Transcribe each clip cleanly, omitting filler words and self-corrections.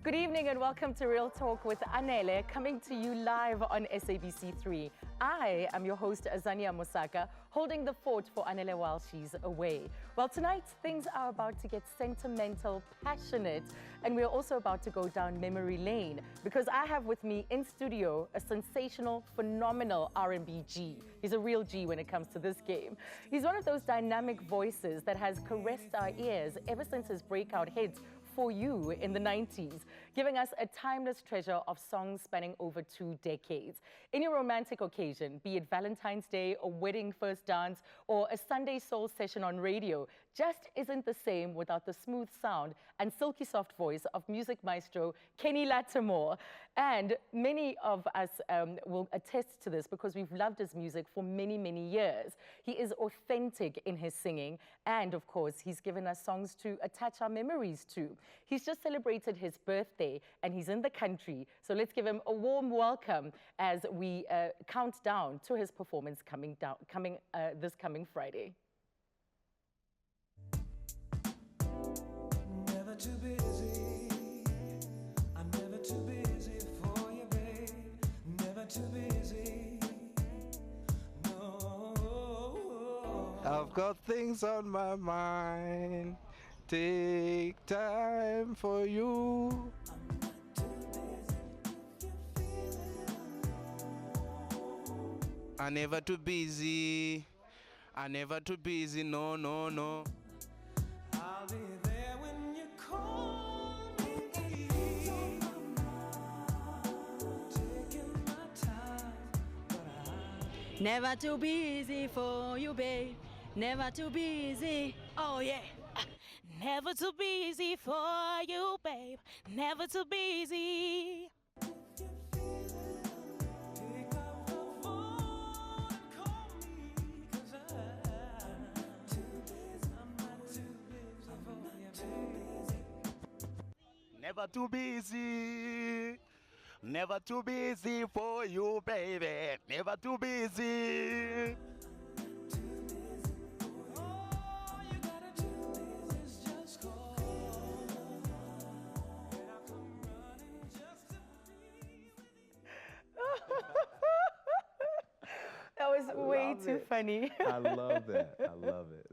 Good evening and welcome to Real Talk with Anele, coming to you live on SABC 3. I am your host, Azania Mosaka, holding the fort for Anele while she's away. Well, tonight things are about to get sentimental, passionate, and we're also about to go down memory lane because I have with me in studio a sensational, phenomenal R&B G. He's a real G when it comes to this game. He's one of those dynamic voices that has caressed our ears ever since his breakout hit, For You, in the 90s, giving us a timeless treasure of songs spanning over 2 decades. Any romantic occasion, be it Valentine's Day, a wedding first dance, or a Sunday soul session on radio, just isn't the same without the smooth sound and silky soft voice of music maestro Kenny Lattimore. And many of us will attest to this because we've loved his music for many, many years. He is authentic in his singing, and of course, he's given us songs to attach our memories to. He's just celebrated his birthday and he's in the country. So let's give him a warm welcome as we count down to his performance this coming Friday. Never too busy. I'm never too busy for you, babe. Never too busy. No. I've got things on my mind. Take time for you. I'm not too busy if you feel it. I never too busy. I never too busy. No, no, no. I'll be there when you call me. Taking my time, but Never too busy for you, babe. Never too busy. Oh, yeah. Never too busy for you, babe. Never too busy. if you feel it, pick up the phone and call me. 'Cause I'm not too busy. I'm not too busy for you, baby. Never too busy. Never too busy for you, baby. Never too busy. All you gotta do is just call. And I'll come running just to be with you. That was way too funny. I love that. I love it.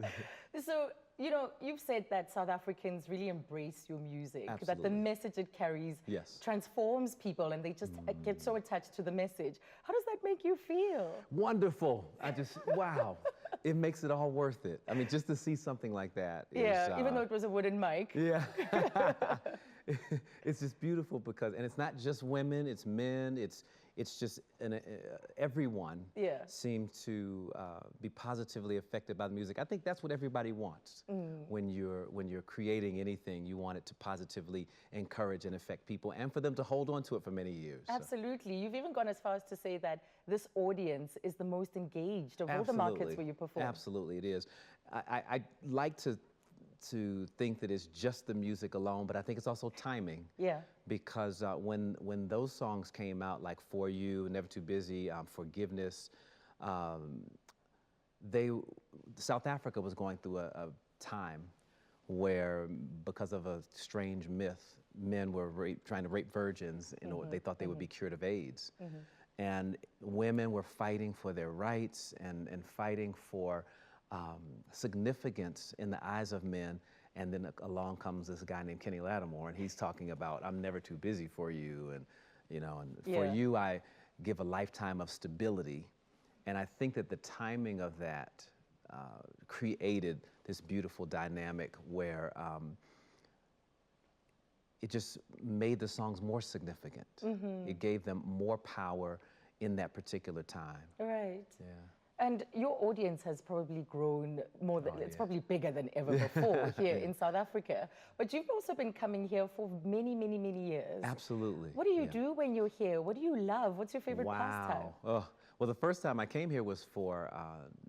So, you know, you've said that South Africans really embrace your music, that the Absolutely. message it carries Yes. transforms people and they just get so attached to the message. How does that make you feel? Wonderful. Wow. It makes it all worth it. I mean, just to see something like that. Yeah, even though it was a wooden mic. Yeah. It's just beautiful because, and it's not just women, it's men, it's just, everyone Yeah. seems to be positively affected by the music. I think that's what everybody wants. When you're creating anything, you want it to positively encourage and affect people and for them to hold on to it for many years. So. Absolutely. You've even gone as far as to say that this audience is the most engaged of all the markets where you perform. Absolutely, it is. I like to think that it's just the music alone, but I think it's also timing. Yeah. Because when those songs came out, like For You, Never Too Busy, Forgiveness, South Africa was going through a time where, because of a strange myth, men were trying to rape virgins in order they thought they would be cured of AIDS. And women were fighting for their rights and fighting for significance in the eyes of men. And then along comes this guy named Kenny Lattimore, and he's talking about, I'm never too busy for you, and for you I give a lifetime of stability. And I think that the timing of that created this beautiful dynamic where it just made the songs more significant. It gave them more power in that particular time. Right. Yeah. And your audience has probably grown more than, it's yeah. probably bigger than ever before here in South Africa. But you've also been coming here for many, many, many years. Absolutely. What do you do when you're here? What do you love? What's your favorite pastime? Oh, well, the first time I came here was for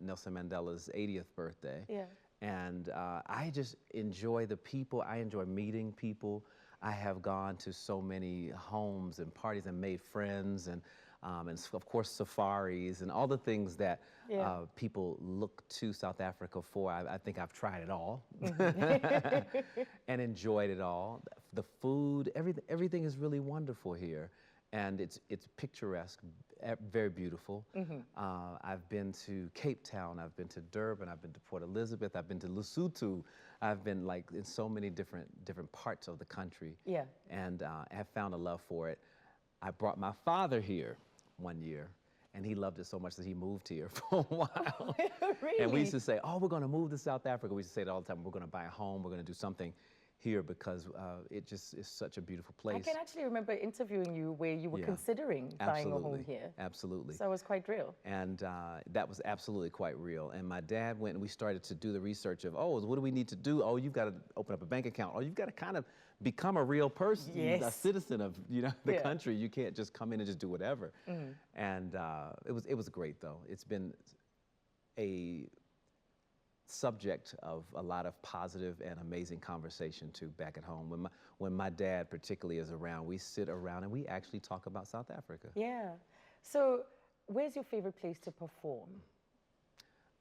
Nelson Mandela's 80th birthday. Yeah. And I just enjoy the people. I enjoy meeting people. I have gone to so many homes and parties and made friends and of course safaris and all the things that people look to South Africa for. I think I've tried it all and enjoyed it all. the food, everything is really wonderful here, and it's picturesque, very beautiful. I've been to Cape Town, I've been to Durban, I've been to Port Elizabeth, I've been to Lesotho. I've been like in so many different parts of the country. Yeah. And have found a love for it. I brought my father here one year, and he loved it so much that he moved here for a while. Really? And we used to say, oh, we're gonna move to South Africa. We used to say it all the time, we're gonna buy a home, we're gonna do something here because it just is such a beautiful place. I can actually remember interviewing you where you were considering buying a home here. Absolutely. So it was quite real. And that was absolutely quite real. And my dad went and we started to do the research of, oh, what do we need to do? Oh, you've got to open up a bank account. Oh, you've got to kind of become a real person, a citizen of the country. You can't just come in and just do whatever. And it was great though. It's been a subject of a lot of positive and amazing conversation too back at home. When my dad particularly is around, we sit around and we actually talk about South Africa. Yeah. So where's your favorite place to perform?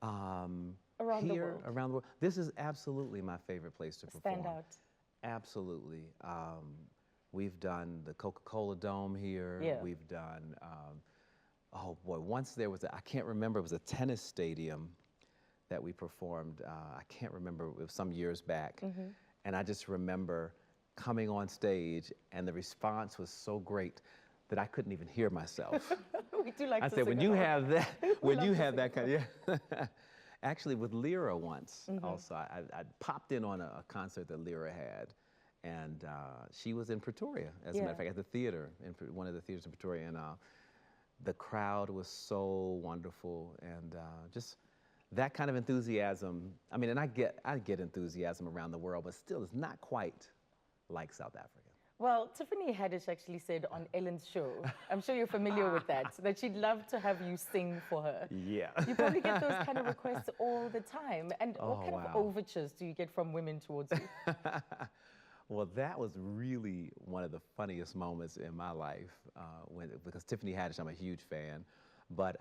Around the world. Around the world. This is absolutely my favorite place to perform. Stand out. Absolutely. We've done the Coca-Cola Dome here. Yeah. We've done, oh boy, once there was, I can't remember, it was a tennis stadium that we performed. I can't remember, it was some years back. And I just remember coming on stage and the response was so great that I couldn't even hear myself. We do like I to said, sing when you along. have that, when you have that kind of, actually with Lyra once also, I popped in on a concert that Lyra had, and she was in Pretoria, as a matter of fact, at the theater, in one of the theaters in Pretoria, and the crowd was so wonderful, and just that kind of enthusiasm. I mean, and I get enthusiasm around the world, but still it's not quite like South Africa. Well, Tiffany Haddish actually said on Ellen's show, I'm sure you're familiar with that she'd love to have you sing for her. Yeah. You probably get those kind of requests all the time. And what kind of overtures do you get from women towards you? Well, that was really one of the funniest moments in my life because Tiffany Haddish, I'm a huge fan, but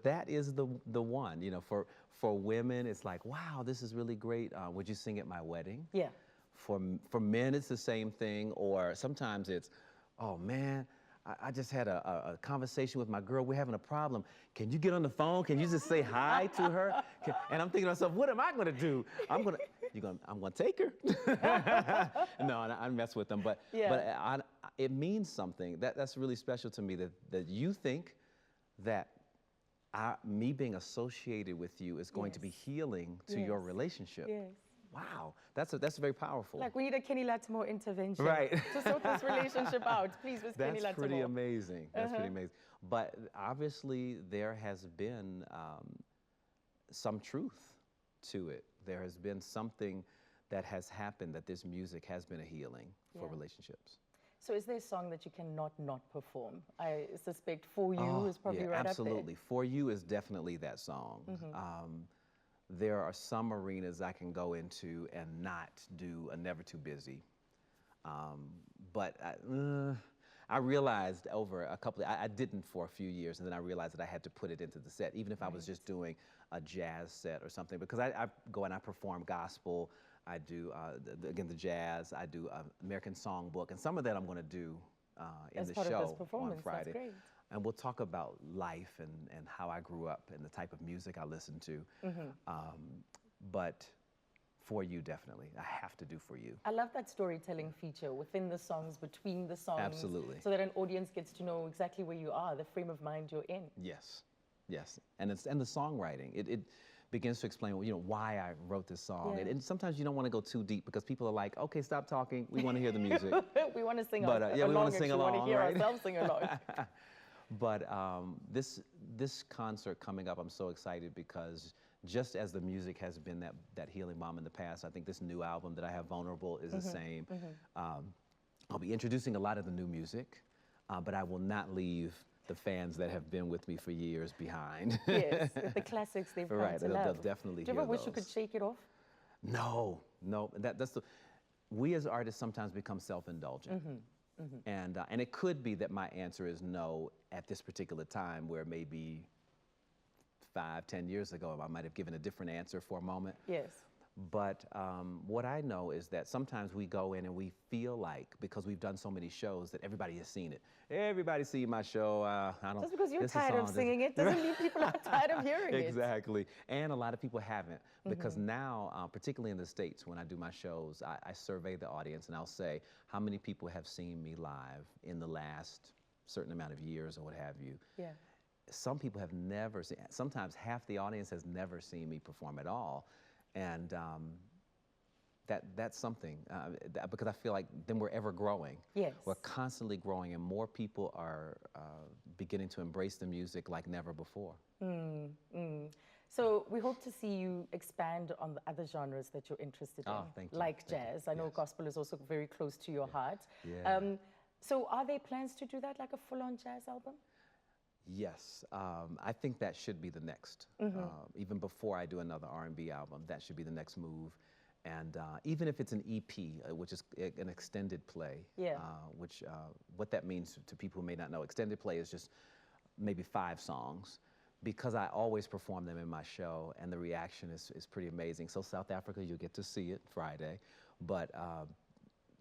that is the one, you know, for women, it's like, wow, this is really great. Would you sing at my wedding? Yeah. For men, it's the same thing, or sometimes it's, oh man, I just had a conversation with my girl, we're having a problem. Can you get on the phone? Can you just say hi to her? And I'm thinking to myself, what am I gonna do? I'm gonna take her. No, I mess with them, but it means something. That's really special to me that you think that me being associated with you is going to be healing to your relationship. Yes. Wow, that's very powerful. Like we need a Kenny Lattimore intervention to sort this relationship out. Please, Miss Kenny Lattimore. That's pretty amazing. That's pretty amazing. But obviously, there has been some truth to it. There has been something that has happened, that this music has been a healing for relationships. So is there a song that you cannot not perform? I suspect For You is probably right absolutely. up there. For You is definitely that song. There are some arenas I can go into and not do a Never Too Busy. But I realized over a couple, I didn't for a few years, and then I realized that I had to put it into the set, even if I was just doing a jazz set or something, because I go and I perform gospel, I do, again, the jazz, I do American Songbook, and some of that I'm gonna do in the show on Friday. That's great. And we'll talk about life and how I grew up and the type of music I listened to. But For You, definitely. I have to do For You. I love that storytelling feature within the songs, between the songs. Absolutely. So that an audience gets to know exactly where you are, the frame of mind you're in. Yes, yes. And the songwriting. It begins to explain, you know, why I wrote this song. And sometimes you don't want to go too deep because people are like, okay, stop talking. We want to hear the music. We want to sing along. Yeah, we want to sing along. We want to hear ourselves sing along. But this concert coming up, I'm so excited because just as the music has been that healing balm in the past, I think this new album that I have, Vulnerable, is the same. I'll be introducing a lot of the new music, but I will not leave the fans that have been with me for years behind. Yes, the classics they've come to love. They'll definitely hear those. Do you ever wish you could shake it off? No. We as artists sometimes become self-indulgent. And it could be that my answer is no at this particular time, where maybe 5, 10 years ago I might have given a different answer for a moment. Yes. But what I know is that sometimes we go in and we feel like, because we've done so many shows, that everybody has seen it. Everybody's seen my show. I don't. Just because you're this tired of song singing it doesn't mean people are tired of hearing it. Exactly. And a lot of people haven't, because now, particularly in the States, when I do my shows, I survey the audience and I'll say, how many people have seen me live in the last certain amount of years or what have you. Yeah. Some people have never seen, sometimes half the audience has never seen me perform at all. And that's something, because I feel like then we're ever growing. Yes. We're constantly growing, and more people are beginning to embrace the music like never before. So we hope to see you expand on the other genres that you're interested in, Thank you. like Thank you. jazz. I know Yes. gospel is also very close to your heart. Yeah. So are there plans to do that, like a full-on jazz album? Yes, I think that should be the next. Even before I do another R&B album, that should be the next move. And even if it's an EP, which is an extended play, Yeah. which what that means to people who may not know, extended play is just maybe 5 songs, because I always perform them in my show, and the reaction is pretty amazing. So South Africa, you'll get to see it Friday, but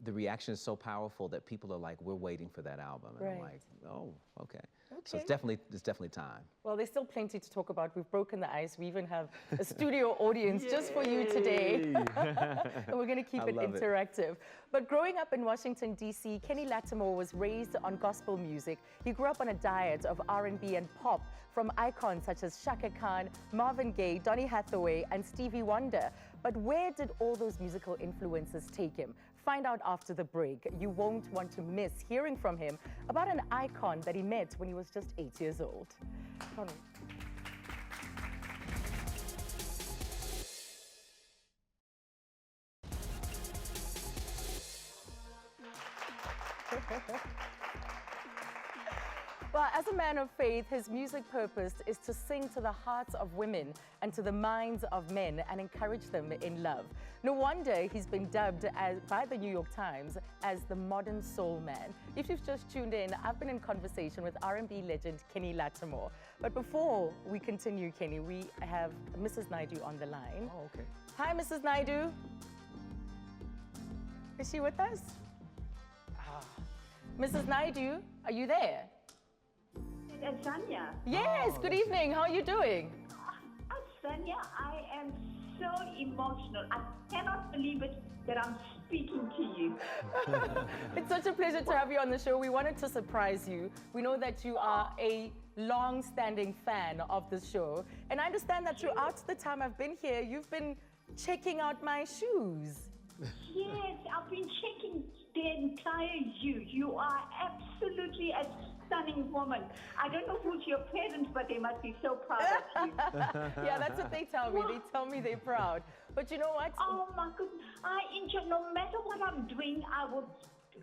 the reaction is so powerful that people are like, we're waiting for that album. And I'm Right. like, oh, okay. So it's Okay. definitely time. Well, there's still plenty to talk about. We've broken the ice. We even have a studio audience just for you today. And we're going to keep I it love it. interactive. But growing up in Washington, D.C., Kenny Lattimore was raised on gospel music. He grew up on a diet of R&B and pop from icons such as Shaka Khan, Marvin Gaye, Donny Hathaway, and Stevie Wonder. But where did all those musical influences take him? Find out after the break. You won't want to miss hearing from him about an icon that he met when he was just 8 years old. Come on. Well, as a man of faith, his music purpose is to sing to the hearts of women and to the minds of men and encourage them in love. No wonder he's been dubbed by the New York Times as the modern soul man. If you've just tuned in, I've been in conversation with R&B legend Kenny Lattimore. But before we continue, Kenny, we have Mrs. Naidu on the line. Oh, okay. Hi, Mrs. Naidu. Is she with us? Mrs. Naidu, are you there? Sanya. Yes, good evening. How are you doing? Sanya, I am so emotional. I cannot believe it that I'm speaking to you. It's such a pleasure to have you on the show. We wanted to surprise you. We know that you are a long-standing fan of the show. And I understand that throughout the time I've been here, you've been checking out my shoes. Yes, I've been checking the entire you. You are absolutely a stunning woman. I don't know who's your parents, but they must be so proud of you. Yeah, that's what they tell me. They tell me they're proud. But you know what? Oh my goodness, I enjoy, no matter what I'm doing, I will,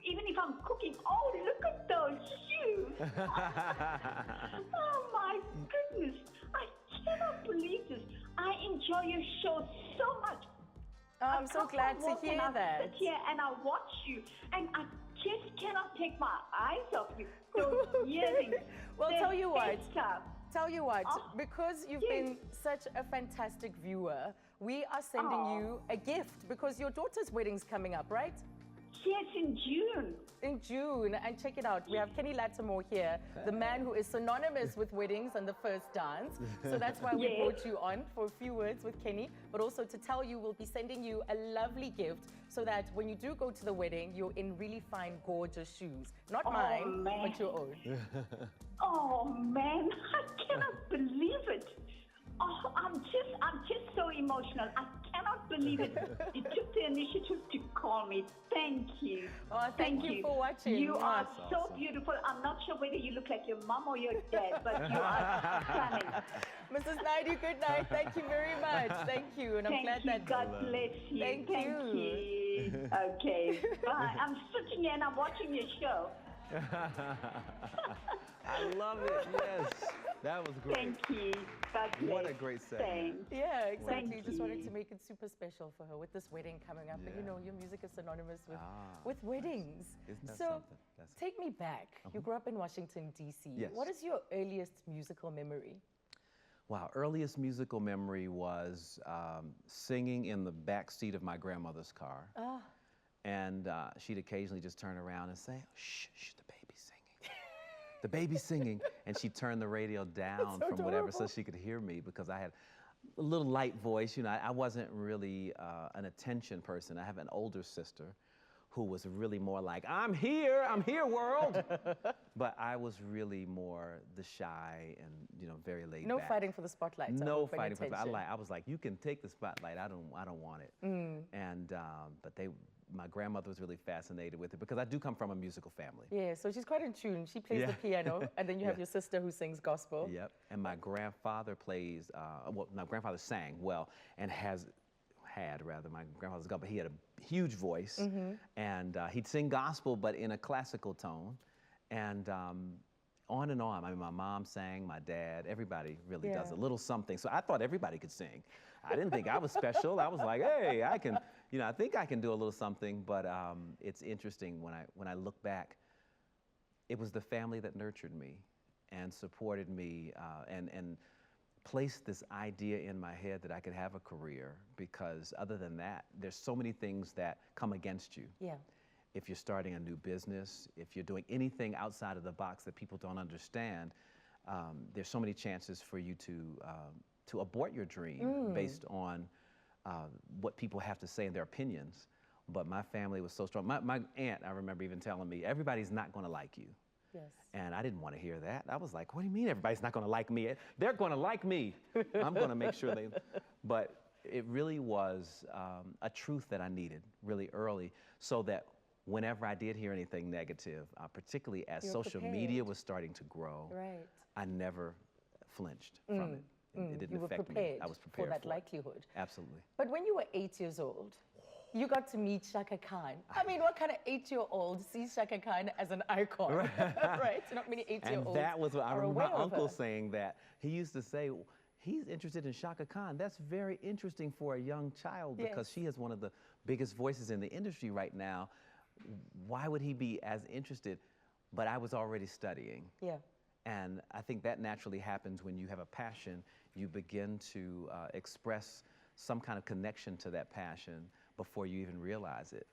even if I'm cooking, oh, look at those shoes. Oh my goodness, I cannot believe this. I enjoy your show so much. Oh, I'm so glad to hear I that. sit here and I watch you, and I just cannot take my eyes off you. Those earrings. Well, they're tell you what. stuff. Tell you what, Oh, because you've yes. been such a fantastic viewer, we are sending you a gift because your daughter's wedding's coming up, right? Yes, in June. In June, and check it out. We have Kenny Lattimore here, the man who is synonymous with weddings and the first dance. So that's why we Yes. brought you on for a few words with Kenny, but also to tell you we'll be sending you a lovely gift so that when you do go to the wedding, you're in really fine, gorgeous shoes. Not mine, man. but your own. Oh man, I cannot believe it. Oh, I'm just so emotional. I cannot believe it. You took the initiative to call me. Thank you. Oh, thank you for watching. You are Yes. so beautiful. I'm not sure whether you look like your mom or your dad, but you are stunning. Mrs. Naidu, good night. Thank you very much. Thank you. And I'm Thank glad you. that. God bless you. Thank you. you. Okay. Bye. I'm sitting here and I'm watching your show. I love it, yes. That was great. Thank you. God bless. What a great segment. Thanks. Yeah, exactly. Thank Just wanted you. to make it super special for her with this wedding coming up. And you Yeah. know, your music is synonymous with, Ah, with weddings. Isn't that So something? That's- take me back. You grew up in Washington, D.C. Yes. What is your earliest musical memory? Wow, earliest musical memory was singing in the back seat of my grandmother's car. Ah, And she'd occasionally just turn around and say, shh, shh, the baby's singing. The baby's singing. And she'd turn the radio down so from whatever so adorable. she could hear me because I had a little light voice. You know, I wasn't really an attention person. I have an older sister who was really more like, I'm here, world. But I was really more the shy and, you know, very laid no back. fighting for the spotlight. I No hope, and fighting for the attention. I was like, you can take the spotlight. I don't want it. And but my grandmother was really fascinated with it because I do come from a musical family. Yeah, so she's quite in tune. She plays the Yeah. piano, and then you have Yeah. your sister who sings gospel. Yep. And my grandfather plays. Well, my grandfather sang well and had rather. My grandfather's gone, but he had a huge voice, and he'd sing gospel, but in a classical tone, and on and on. I mean, my mom sang, my dad, everybody really does a Yeah. little something. So I thought everybody could sing. I didn't think I was special. I was like, hey, I can, you know, I think I can do a little something. But it's interesting when I look back. It was the family that nurtured me and supported me and placed this idea in my head that I could have a career, because other than that, there's so many things that come against you. Yeah. If you're starting a new business, if you're doing anything outside of the box that people don't understand, there's so many chances for you to abort your dream based on what people have to say and their opinions. But my family was so strong. My aunt, I remember even telling me, everybody's not gonna like you. Yes. And I didn't want to hear that. I was like, what do you mean everybody's not going to like me? They're going to like me. I'm going to make sure they... But it really was a truth that I needed really early, so that whenever I did hear anything negative, particularly as You're social prepared. media was starting to grow, Right. I never flinched from it. It didn't You were affect prepared me. I was prepared for that it. likelihood. Absolutely. But when you were 8 years old, you got to meet Shaka Khan. I mean, what kind of 8-year-old sees Shaka Khan as an icon, right? Not many 8-year-olds And that was what I are remember aware my of uncle her. saying that. He used to say, he's interested in Shaka Khan. That's very interesting for a young child, because Yes. she is one of the biggest voices in the industry right now. Why would he be as interested? But I was already studying. Yeah. And I think that naturally happens when you have a passion. You begin to express some kind of connection to that passion before you even realize it.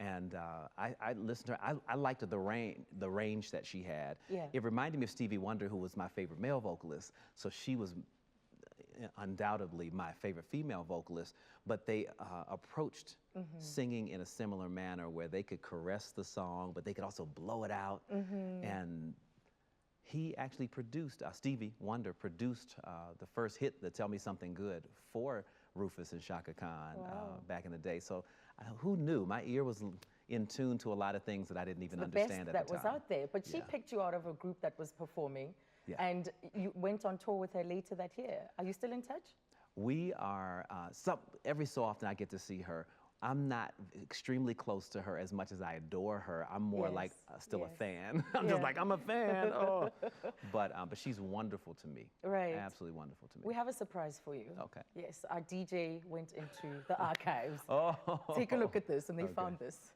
And I listened to her. I liked the range that she had. Yeah. It reminded me of Stevie Wonder, who was my favorite male vocalist. So she was undoubtedly my favorite female vocalist, but they approached singing in a similar manner, where they could caress the song, but they could also blow it out. And he actually produced, Stevie Wonder produced the first hit, the Tell Me Something Good, for Rufus and Shaka Khan back in the day. So who knew? My ear was in tune to a lot of things that I didn't even The understand best at that the time. was out there. But she Yeah. picked you out of a group that was performing, Yeah. and you went on tour with her later that year. Are you still in touch? We are, every so often I get to see her. I'm not extremely close to her as much as I adore her. I'm more Yes, like still a yes. fan. I'm Yeah. just like, I'm a fan. Oh. But she's wonderful to me. Right. Absolutely wonderful to me. We have a surprise for you. Okay. Yes, our DJ went into the archives. Oh. Take a look at this, and they Okay. found this.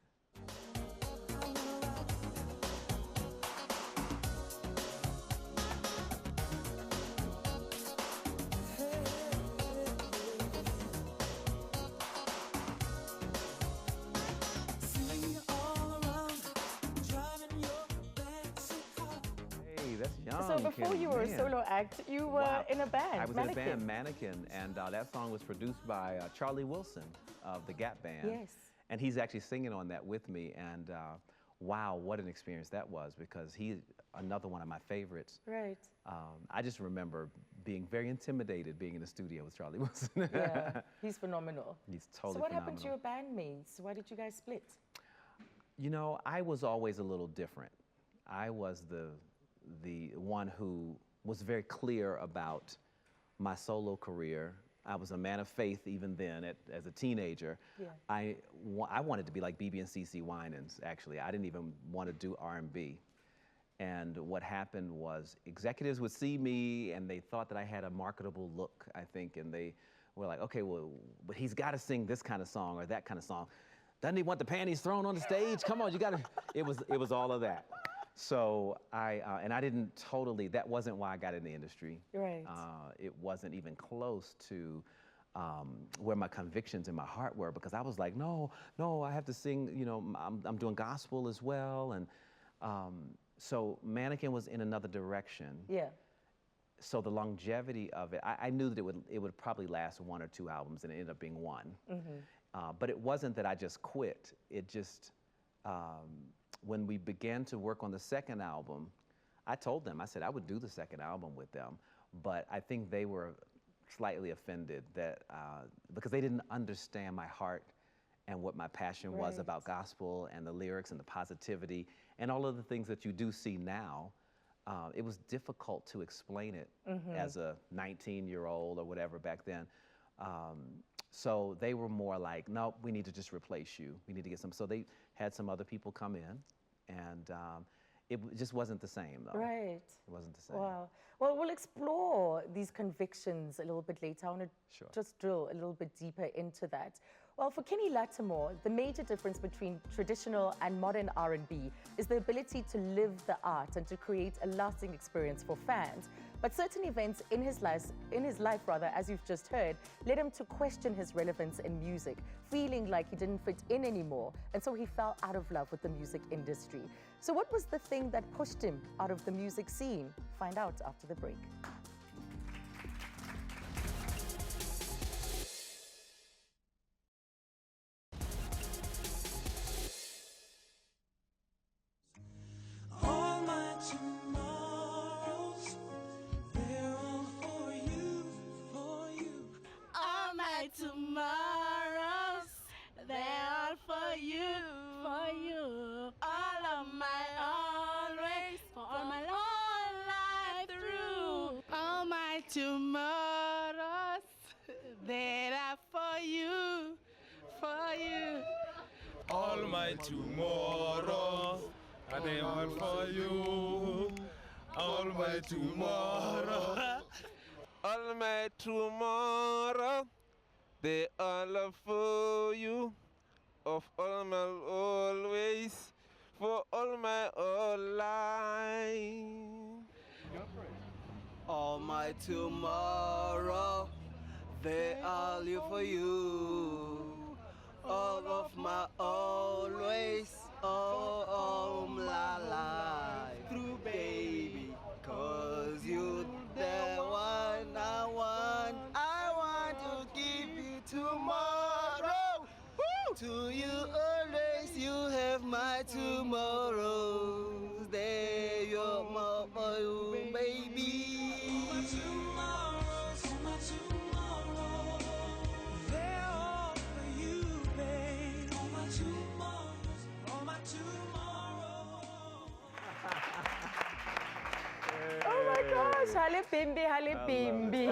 Sing all around, driving your backseat car. Hey, that's young. So before Kenny, you were a man. solo act, you were Wow. in a band, I was Mannequin. in a band, Mannequin, and that song was produced by Charlie Wilson of the Gap Band. Yes. And he's actually singing on that with me, and wow, what an experience that was, because he's another one of my favorites. Right. I just remember being very intimidated being in the studio with Charlie Wilson. Yeah, he's phenomenal. He's totally So what phenomenal. happened to your bandmates? Why did you guys split? You know, I was always a little different. I was the one who was very clear about my solo career. I was a man of faith even then, as a teenager. Yeah. I wanted to be like BB and CeCe Winans, actually. I didn't even want to do R&B. And what happened was executives would see me and they thought that I had a marketable look, I think, and they were like, okay, well, but he's got to sing this kind of song or that kind of song. Doesn't he want the panties thrown on the stage? Come on, you got to. It was all of that. So and I didn't totally, that wasn't why I got in the industry. Right. It wasn't even close to where my convictions in my heart were, because I was like, no, I have to sing, you know, I'm doing gospel as well. And so Mannequin was in another direction. Yeah. So the longevity of it, I knew that it would probably last 1 or 2 albums, and it ended up being 1. But it wasn't that I just quit. It just, when we began to work on the second album, I told them, I said I would do the second album with them, but I think they were slightly offended that, because they didn't understand my heart and what my passion was about gospel and the lyrics and the positivity and all of the things that you do see now. It was difficult to explain it as a 19-year-old or whatever back then. So they were more like, no, we need to just replace you. We need to get some. So they had some other people come in, and just wasn't the same, though. Right. It wasn't the same. Wow. Well, we'll explore these convictions a little bit later. I want to just drill a little bit deeper into that. Well, for Kenny Lattimore, the major difference between traditional and modern R&B is the ability to live the art and to create a lasting experience for fans. But certain events in his life, as you've just heard, led him to question his relevance in music, feeling like he didn't fit in anymore, and so he fell out of love with the music industry. So what was the thing that pushed him out of the music scene? Find out after the break. All my tomorrows, they're all for you, for you. All my tomorrows, they're all for you, for you. All of my always, for my whole life through. All my tomorrows, they are for you, for you. All my tomorrows, are they all for you? All my tomorrow. All my tomorrow, they all are for you. Of all my always, for all my whole life. All my tomorrow, they all live for you. All of my always, all my life through, baby. 'Cause you the one I want. I want to give you tomorrow. Woo! To you always, you have my tomorrows. They're your tomorrow, baby. My tomorrows, they're all for you, babe. All my tomorrows, all my tomorrows. Oh my gosh, Hale Bimbi.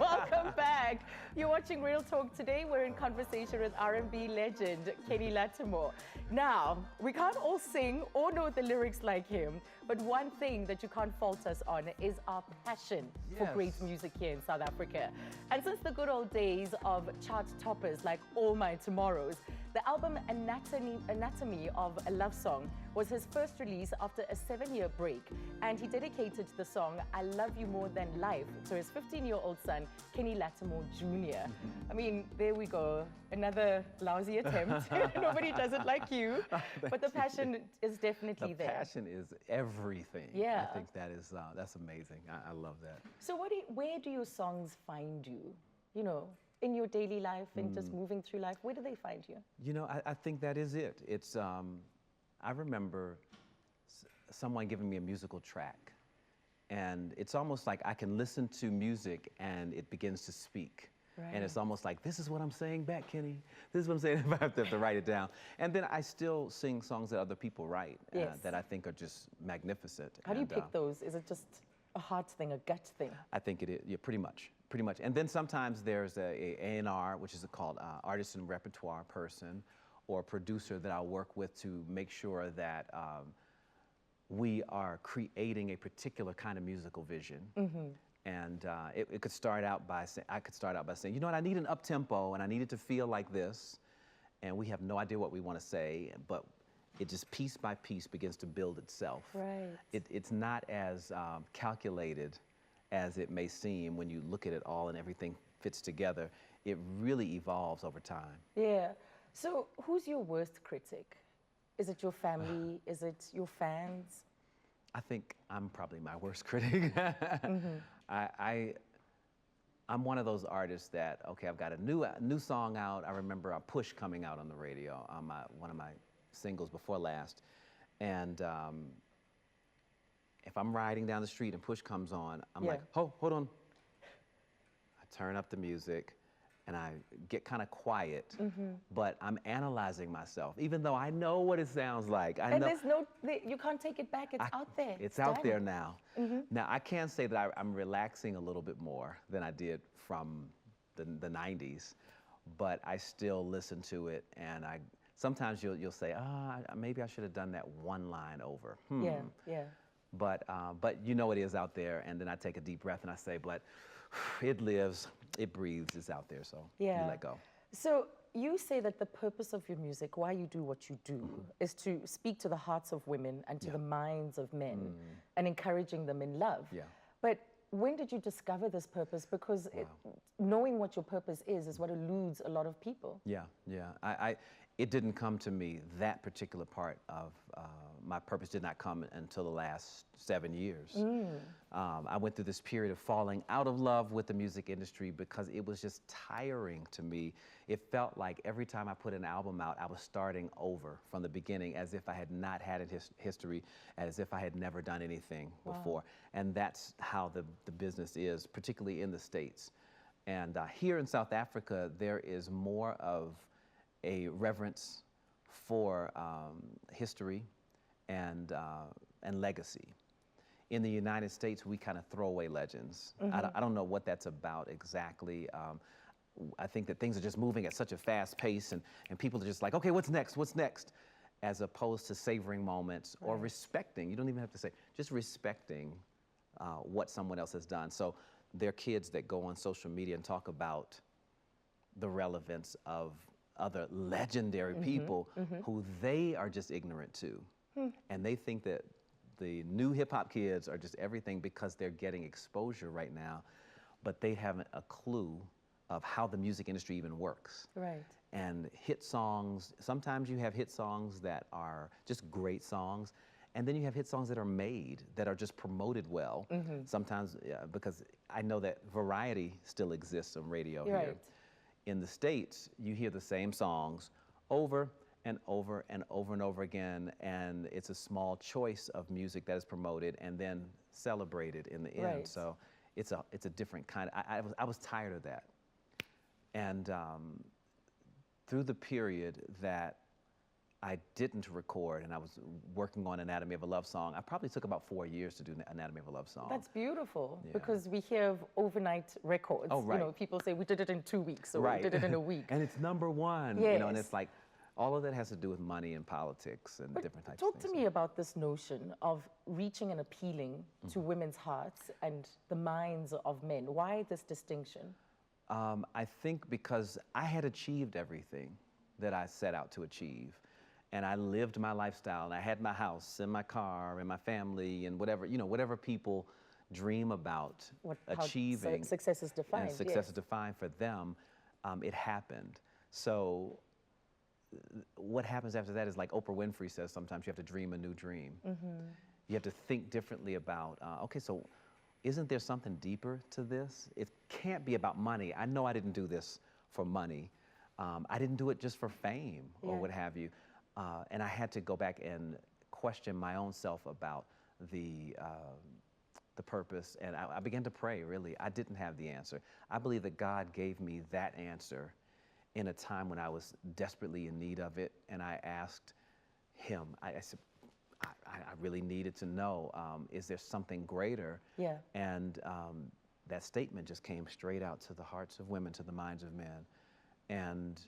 Welcome back. You're watching Real Talk. Today we're in conversation with R&B legend Kenny Lattimore. Now, we can't all sing or know the lyrics like him, but one thing that you can't fault us on is our passion for great music here in South Africa. And since the good old days of chart toppers like All My Tomorrows, the album Anatomy of a Love Song was his first release after a 7-year break, and he dedicated the song I Love You More Than Life to his 15-year-old son, Kenny Lattimore Jr. I mean, there we go, another lousy attempt. Nobody does it like you, but the passion is definitely there. The passion is everything. Yeah. I think that is, that's amazing. I love that. So where do your songs find you? You know, in your daily life and just moving through life, where do they find you? You know, I think that is it. It's, I remember someone giving me a musical track, and it's almost like I can listen to music and it begins to speak. And it's almost like, this is what I'm saying back, Kenny. This is what I'm saying if I have to write it down. And then I still sing songs that other people write that I think are just magnificent. How do you pick those? Is it just a heart thing, a gut thing? I think it is, yeah, pretty much. And then sometimes there's a A&R, which is called artist and repertoire person, or a producer that I'll work with to make sure that we are creating a particular kind of musical vision. And it could start out by saying, you know what, I need an up-tempo and I need it to feel like this, and we have no idea what we want to say, but it just piece by piece begins to build itself. Right. It's not as calculated as it may seem when you look at it all and everything fits together. It really evolves over time. Yeah. So who's your worst critic? Is it your family? Is it your fans? I think I'm probably my worst critic. I'm one of those artists that, okay, I've got a new song out. I remember Push coming out on the radio, on one of my singles before last. And if I'm riding down the street and Push comes on, I'm like, oh, hold on. I turn up the music and I get kind of quiet, but I'm analyzing myself, even though I know what it sounds like. I know there's no, you can't take it back, it's out there. It's out there now. Now, I can say that I'm relaxing a little bit more than I did from the 90s, but I still listen to it, and sometimes you'll say, maybe I should have done that one line over. Yeah. But you know it is out there, and then I take a deep breath and I say, but it lives, it breathes, it's out there, so you let go. So you say that the purpose of your music, why you do what you do, is to speak to the hearts of women and to the minds of men and encouraging them in love. Yeah. But when did you discover this purpose? Because knowing what your purpose is what eludes a lot of people. Yeah. It didn't come to me, that particular part of my purpose did not come until the last 7 years. I went through this period of falling out of love with the music industry because it was just tiring to me. It felt like every time I put an album out, I was starting over from the beginning, as if I had not had a history, as if I had never done anything before. And that's how the business is, particularly in the States. And here in South Africa, there is more of a reverence for history and legacy. In the United States, we kind of throw away legends. I don't know what that's about exactly. I think that things are just moving at such a fast pace, and people are just like, okay, what's next? What's next? As opposed to savoring moments or respecting. You don't even have to say, just respecting what someone else has done. So there are kids that go on social media and talk about the relevance of other legendary people who they are just ignorant to. And they think that the new hip hop kids are just everything because they're getting exposure right now, but they haven't a clue of how the music industry even works. Right. And hit songs, sometimes you have hit songs that are just great songs, and then you have hit songs that are made, that are just promoted well. Sometimes, because I know that variety still exists on radio here. In the States, you hear the same songs over and over and over and over again, and it's a small choice of music that is promoted and then celebrated in the end. So it's a different kind. I was tired of that. And through the period that I didn't record and I was working on Anatomy of a Love Song, I probably took about 4 years to do Anatomy of a Love Song. That's beautiful, because we hear of overnight records. Oh, right. You know, people say we did it in 2 weeks, or we did it in a week. And it's #1, you know, and it's like, all of that has to do with money and politics and different types of things. Talk to me about this notion of reaching and appealing to women's hearts and the minds of men. Why this distinction? I think because I had achieved everything that I set out to achieve. And I lived my lifestyle, and I had my house and my car and my family and whatever, you know, whatever people dream about achieving. Success is defined. And success is defined for them. It happened. So what happens after that is, like Oprah Winfrey says, sometimes you have to dream a new dream. You have to think differently about, okay, so isn't there something deeper to this? It can't be about money. I know I didn't do this for money. I didn't do it just for fame or what have you. And I had to go back and question my own self about the purpose. And I began to pray, really. I didn't have the answer. I believe that God gave me that answer in a time when I was desperately in need of it. And I asked him, I said, I really needed to know, is there something greater? And that statement just came straight out to the hearts of women, to the minds of men. And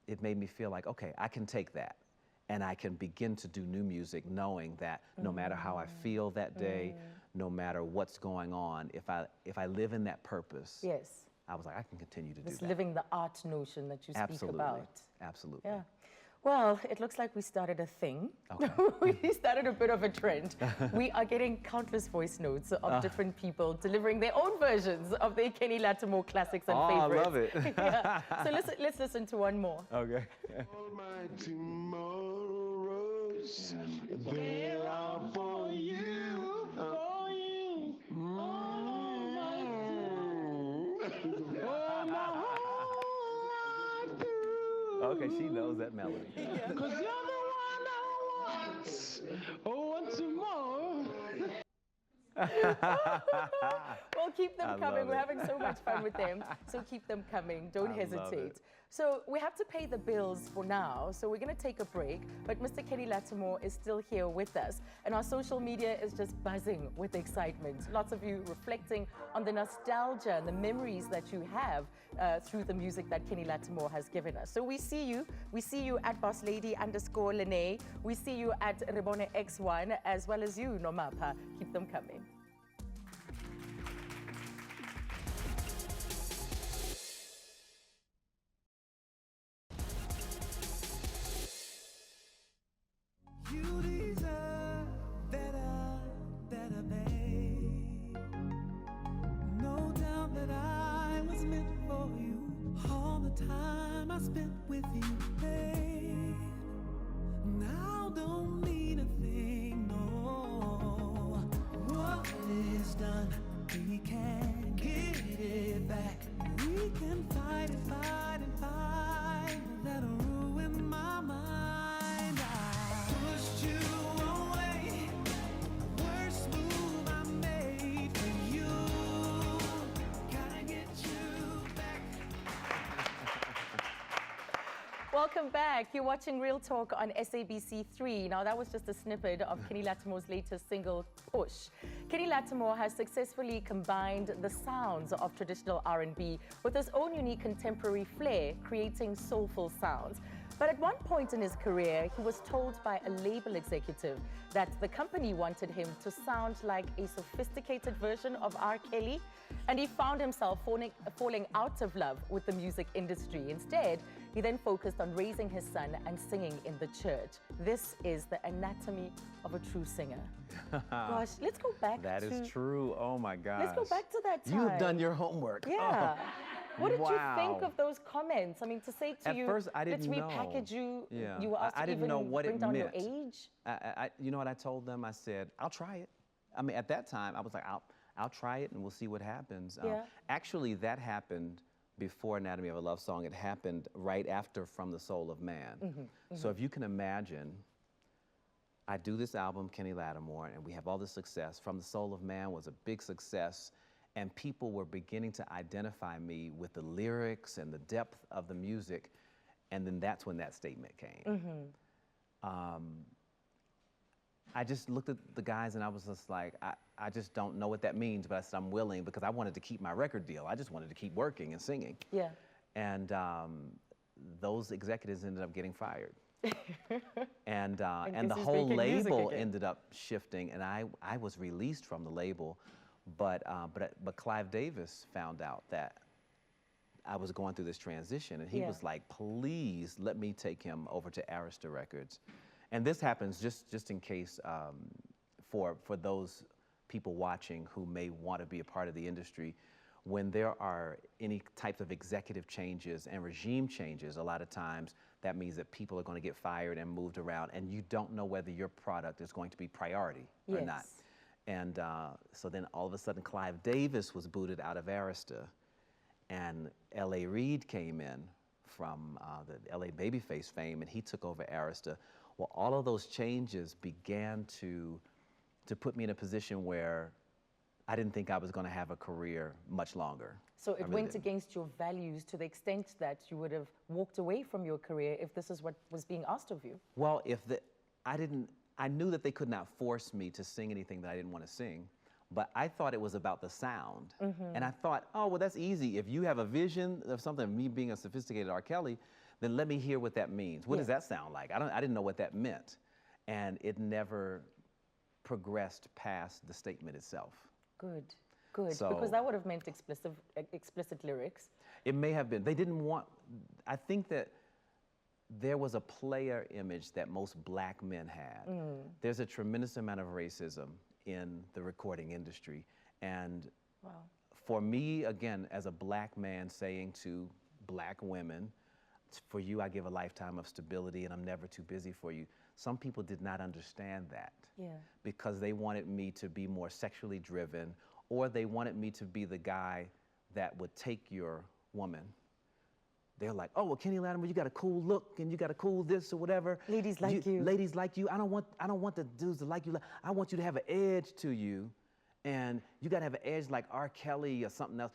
it made me feel like, okay, I can take that and I can begin to do new music, knowing that no matter how I feel that day, no matter what's going on, if I live in that purpose, I was like, I can continue to do that. Living the art notion that you speak about. Absolutely. Yeah. Well, it looks like we started a thing. Okay. We started a bit of a trend. We are getting countless voice notes of different people delivering their own versions of their Kenny Lattimore classics and favorites. I love it. Yeah. So let's listen to one more. Okay. All my tomorrows, they are for you, for you. All my whole life through. Okay, she knows that melody. Cause you're the one I want. Oh, want tomorrow. Well, keep them I coming. love We're it. having so much fun with them. So keep them coming. Don't I love hesitate. it. So we have to pay the bills for now. So we're going to take a break. But Mr. Kenny Lattimore is still here with us. And our social media is just buzzing with excitement. Lots of you reflecting on the nostalgia and the memories that you have through the music that Kenny Lattimore has given us. So we see you. We see you at BossLady_Lene. We see you at Rebone X1, as well as you, Nomapa. Keep them coming. You deserve better, better, babe. No doubt that I was meant for you. All the time I spent with you, babe. Now don't mean a thing, no. What is done, we can't get it back. We can fight and fight and fight. That'll ruin my mind. I pushed you away. Worst move I made for you. Gotta get you back. Welcome back. You're watching Real Talk on SABC3. Now, that was just a snippet of Kenny Lattimore's latest single, Push. Kenny Lattimore has successfully combined the sounds of traditional R&B with his own unique contemporary flair, creating soulful sounds. But at one point in his career, he was told by a label executive that the company wanted him to sound like a sophisticated version of R. Kelly, and he found himself falling out of love with the music industry. Instead, he then focused on raising his son and singing in the church. This is the anatomy of a true singer. Gosh, let's go back That to... is true. Oh my gosh. Let's go back to that time. You've done your homework. Yeah. What did you think Wow. of those comments? I mean, to say to At you, first, I didn't let's know. repackage you. Yeah. You were asked I to didn't even know what bring it down meant. your age. You know what I told them? I said, I'll try it. I mean, at that time, I was like, I'll try it and we'll see what happens. Yeah. Actually, that happened before Anatomy of a Love Song. It happened right after From the Soul of Man. So if you can imagine, I do this album, Kenny Lattimore, and we have all this success. From the Soul of Man was a big success, and people were beginning to identify me with the lyrics and the depth of the music, and then that's when that statement came. I just looked at the guys and I was just like, I just don't know what that means, but I said I'm willing because I wanted to keep my record deal. I just wanted to keep working and singing. Yeah. And those executives ended up getting fired. and the guess he's whole making music label again. ended up shifting, and I was released from the label, but Clive Davis found out that I was going through this transition, and he Yeah. was like, please let me take him over to Arista Records. And this happens just in case for those people watching who may want to be a part of the industry. When there are any types of executive changes and regime changes, a lot of times that means that people are going to get fired and moved around, and you don't know whether your product is going to be priority or not. Yes. And so then all of a sudden Clive Davis was booted out of Arista, and L.A. Reid came in from the L.A. Babyface fame, and he took over Arista. Well, all of those changes began to put me in a position where I didn't think I was going to have a career much longer. So I it really went didn't. against your values to the extent that you would have walked away from your career if this is what was being asked of you. Well, I knew that they could not force me to sing anything that I didn't want to sing, but I thought it was about the sound. And I thought, oh, well, that's easy. If you have a vision of something, me being a sophisticated R. Kelly, then let me hear what that means. What does that sound like? I didn't know what that meant. And it never progressed past the statement itself. Good, good. So- because that would have meant explicit lyrics. It may have been. They didn't want, I think that there was a player image that most black men had. There's a tremendous amount of racism in the recording industry. And for me, again, as a black man saying to black women, for you, I give a lifetime of stability and I'm never too busy for you. Some people did not understand that because they wanted me to be more sexually driven, or they wanted me to be the guy that would take your woman. They're like, oh, well, Kenny Lattimore, you got a cool look and you got a cool this or whatever. Ladies like you. Ladies like you. I don't want the dudes to like you. I want you to have an edge to you, and you got to have an edge like R. Kelly or something else.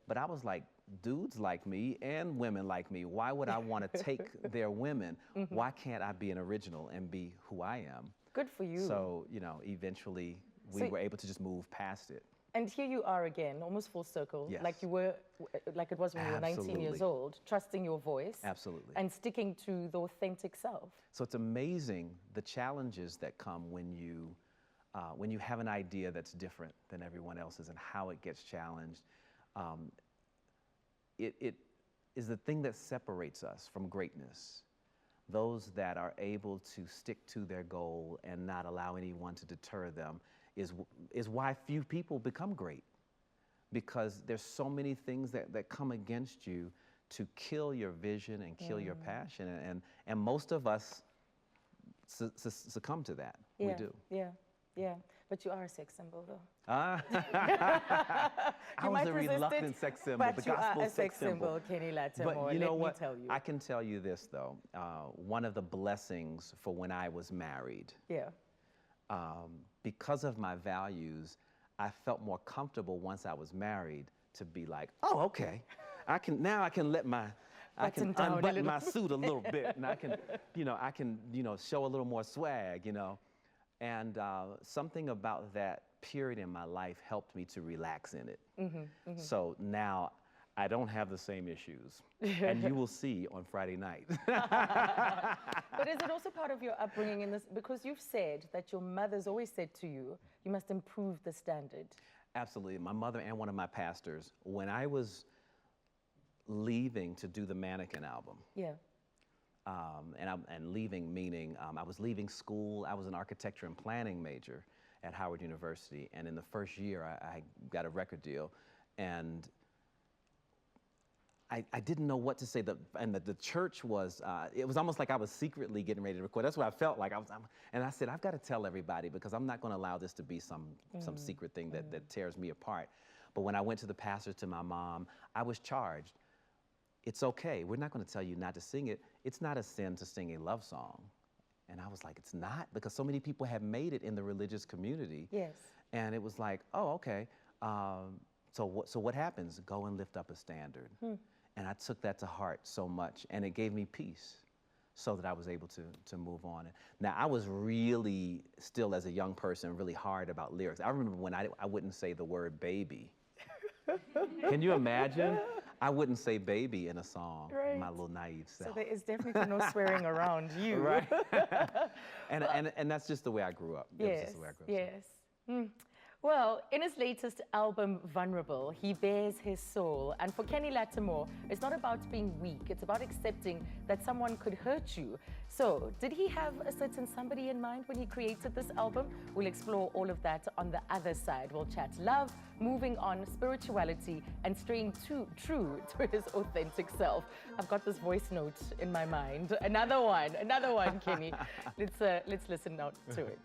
But I was like, dudes like me and women like me. Why would I want to take their women? Why can't I be an original and be who I am? Good for you. So, you know, eventually we were able to just move past it. And here you are again, almost full circle, Yes. like you were, like it was when you were 19 years old, trusting your voice. Absolutely. And sticking to the authentic self. So it's amazing the challenges that come when you have an idea that's different than everyone else's and how it gets challenged. It is the thing that separates us from greatness. Those that are able to stick to their goal and not allow anyone to deter them is why few people become great. Because there's so many things that come against you to kill your vision and kill your passion. And most of us succumb to that. Yeah, we do. Yeah. But you are a sex symbol, though. I was a reluctant sex symbol, but the you gospel are a sex symbol. Kenny Lattimore. But you know what? Let me tell you. I can tell you this, though. One of the blessings for when I was married, because of my values, I felt more comfortable once I was married to be like, oh, okay, I can let my unbutton my suit a little bit, and I can show a little more swag, And something about that period in my life helped me to relax in it. So now I don't have the same issues, and you will see on Friday night. But is it also part of your upbringing in this? Because you've said that your mother's always said to you, you must improve the standard. Absolutely. My mother and one of my pastors, when I was leaving to do the Mannequin album, and leaving meaning I was leaving school. I was an architecture and planning major at Howard University, and in the first year I got a record deal, and I didn't know what to say. The church was, it was almost like I was secretly getting ready to record. That's what I felt like. And I said, I've got to tell everybody because I'm not going to allow this to be some secret thing that tears me apart. But when I went to the pastor, to my mom, I was charged. It's okay. We're not going to tell you not to sing it. It's not a sin to sing a love song. And I was like, it's not? Because so many people have made it in the religious community. Yes. And it was like, oh, okay. So what happens? Go and lift up a standard. And I took that to heart so much, and it gave me peace so that I was able to move on. Now, I was really, still as a young person, really hard about lyrics. I remember when I wouldn't say the word baby. Can you imagine? I wouldn't say baby in a song, my little naive self. So there is definitely no swearing around you. Right. and that's just the way I grew up. That was just the way I grew up. Yes. Well, in his latest album, Vulnerable, he bears his soul. And for Kenny Lattimore, it's not about being weak. It's about accepting that someone could hurt you. So, did he have a certain somebody in mind when he created this album? We'll explore all of that on the other side. We'll chat love, moving on, spirituality, and staying true to his authentic self. I've got this voice note in my mind. Another one, Kenny. Let's listen out to it.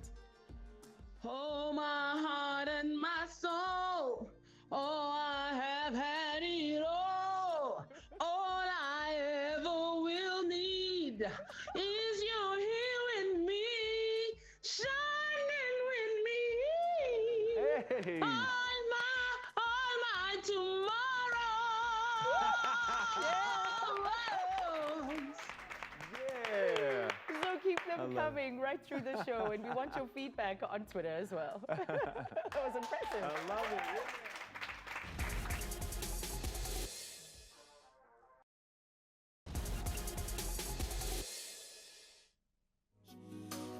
Oh, my heart and my soul. Oh, I have had it all. All I ever will need is your here with me, shining with me. Hey. All my tomorrow. Yeah. So keep them coming right through the show, and we want your feedback on Twitter as well. That was impressive. I love it.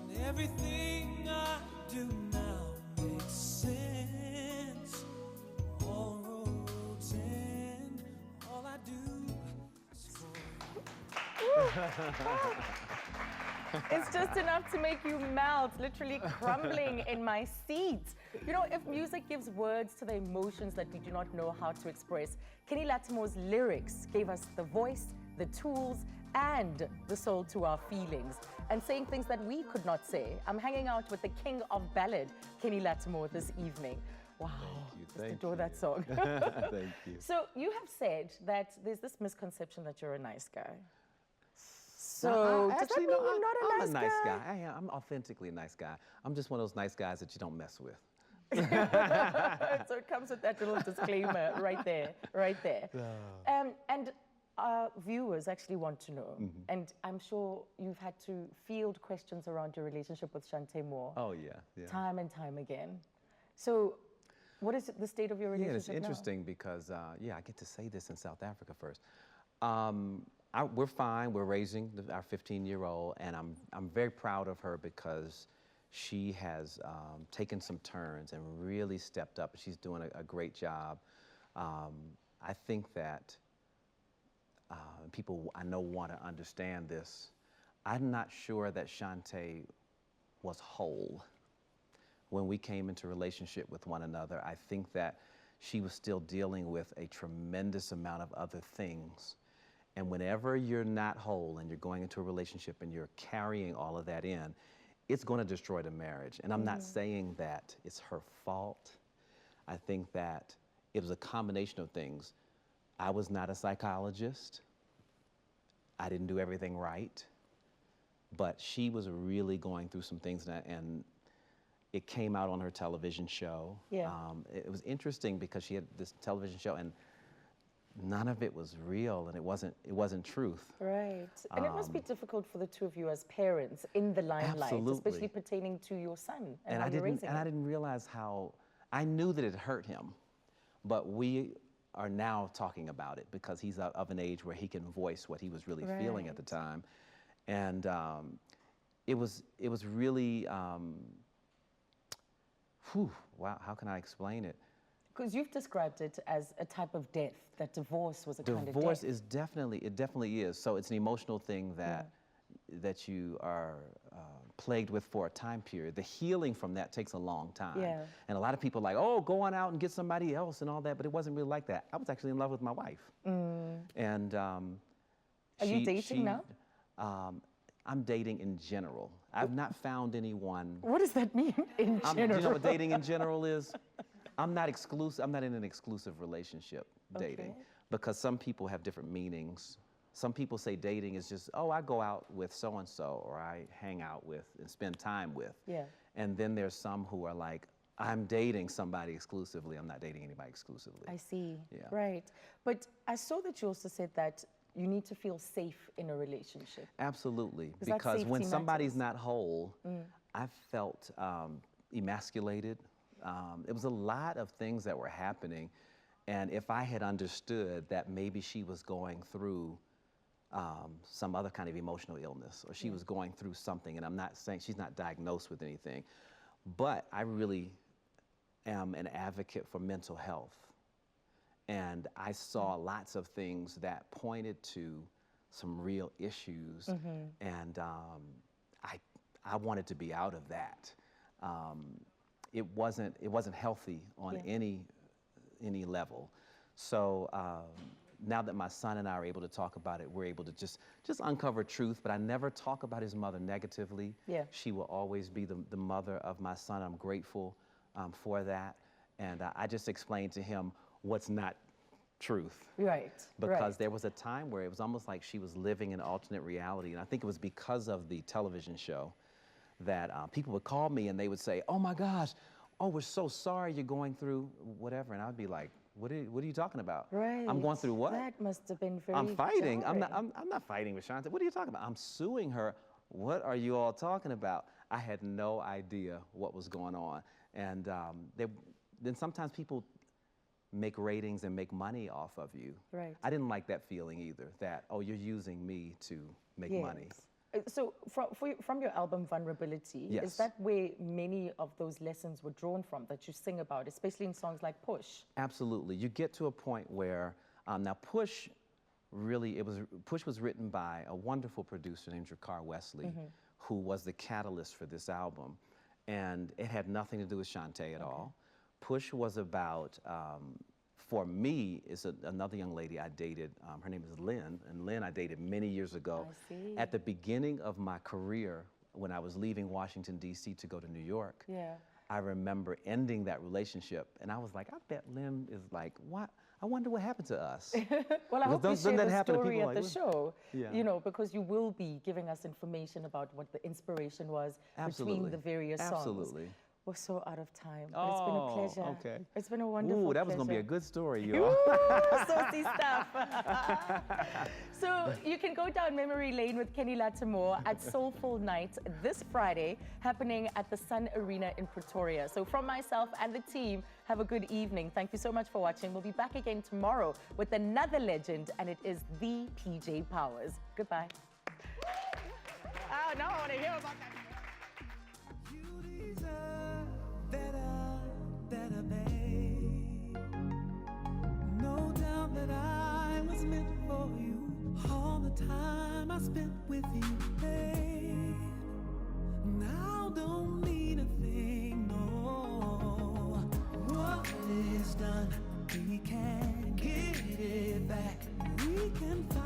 And everything I do now makes sense. All roads end, all I do is for you. It's just enough to make you melt, literally crumbling in my seat. You know, if music gives words to the emotions that we do not know how to express, Kenny Lattimore's lyrics gave us the voice, the tools, and the soul to our feelings, and saying things that we could not say. I'm hanging out with the king of ballad, Kenny Lattimore, this evening. Wow, just adore that song. Thank you. So you have said that there's this misconception that you're a nice guy. So No, does that mean you're not I'm a nice guy? I am. I'm authentically a nice guy. I'm just one of those nice guys that you don't mess with. So it comes with that little disclaimer right there, right there. And our viewers actually want to know, and I'm sure you've had to field questions around your relationship with Shantae Moore. Oh, yeah, yeah. Time and time again. So what is the state of your relationship Yeah, it's interesting because, yeah, I get to say this in South Africa first. We're fine. We're raising our 15-year-old, and I'm very proud of her because she has taken some turns and really stepped up. She's doing a great job. I think that people I know want to understand this. I'm not sure that Shantae was whole when we came into relationship with one another. I think that she was still dealing with a tremendous amount of other things. And whenever you're not whole and you're going into a relationship and you're carrying all of that in, it's going to destroy the marriage. And I'm not saying that it's her fault. I think that it was a combination of things. I was not a psychologist. I didn't do everything right. But she was really going through some things, and it came out on her television show. Yeah. It was interesting because she had this television show, and none of it was real, and it wasn't truth. Right. And it must be difficult for the two of you as parents in the limelight, Absolutely. especially pertaining to your son and how I you're raising him. I didn't realize how, I knew that it hurt him, but we are now talking about it because he's of an age where he can voice what he was really feeling at the time. And it was really, wow, how can I explain it? Because you've described it as a type of death, that divorce was a kind of death. Divorce is definitely is. So it's an emotional thing that you are plagued with for a time period. The healing from that takes a long time. Yeah. And a lot of people are like, oh, go on out and get somebody else and all that, but it wasn't really like that. I was actually in love with my wife. And Are you dating now? I'm dating in general. I've not found anyone. What does that mean in general? Do you know what dating in general is? I'm not exclusive. I'm not in an exclusive relationship dating because some people have different meanings. Some people say dating is just, oh, I go out with so-and-so or I hang out with and spend time with. Yeah. And then there's some who are like, I'm dating somebody exclusively. I'm not dating anybody exclusively. I see. Yeah. Right. But I saw that you also said that you need to feel safe in a relationship. Absolutely. That Because when safety somebody's matters. not whole, I felt emasculated. It was a lot of things that were happening. And if I had understood that maybe she was going through some other kind of emotional illness or she was going through something, and I'm not saying she's not diagnosed with anything, but I really am an advocate for mental health. And I saw lots of things that pointed to some real issues, and I wanted to be out of that. It wasn't healthy on any level. So now that my son and I are able to talk about it, we're able to just uncover truth. But I never talk about his mother negatively. Yeah. She will always be the mother of my son. I'm grateful for that. And I just explained to him what's not truth. Right. Because there was a time where it was almost like she was living an alternate reality. And I think it was because of the television show that people would call me and they would say, oh my gosh, oh, we're so sorry you're going through whatever. And I'd be like, what are you talking about? Right. I'm going through what? That must have been very I'm fighting. I'm jarring. not fighting with Shantae. What are you talking about? I'm suing her. What are you all talking about? I had no idea what was going on. And then sometimes people make ratings and make money off of you. Right. I didn't like that feeling either, that, oh, you're using me to make money. So from your album Vulnerability, is that where many of those lessons were drawn from that you sing about, especially in songs like Push? Absolutely. You get to a point where, now Push really, Push was written by a wonderful producer named Jakar Wesley, who was the catalyst for this album. And it had nothing to do with Shantae at all. Push was about, for me, is another young lady I dated. Her name is Lynn, and Lynn I dated many years ago. I see. At the beginning of my career, when I was leaving Washington, D.C. to go to New York, I remember ending that relationship, and I was like, I bet Lynn is like, what? I wonder what happened to us. Well, I hope you share the story at the like, show, yeah. you know, because you will be giving us information about what the inspiration was between the various songs. Absolutely. We're so out of time, but it's been a pleasure. Okay. It's been a wonderful Ooh, that was pleasure. going to be a good story, y'all. Saucy stuff. So you can go down memory lane with Kenny Lattimore at Soulful Night this Friday, happening at the Sun Arena in Pretoria. So from myself and the team, have a good evening. Thank you so much for watching. We'll be back again tomorrow with another legend, and it is the PJ Powers. Goodbye. Oh, no, I want to hear about that. You deserve better, babe. No doubt that I was meant for you. All the time I spent with you, babe. Now don't mean a thing, no. What is done, we can't get it back. We can find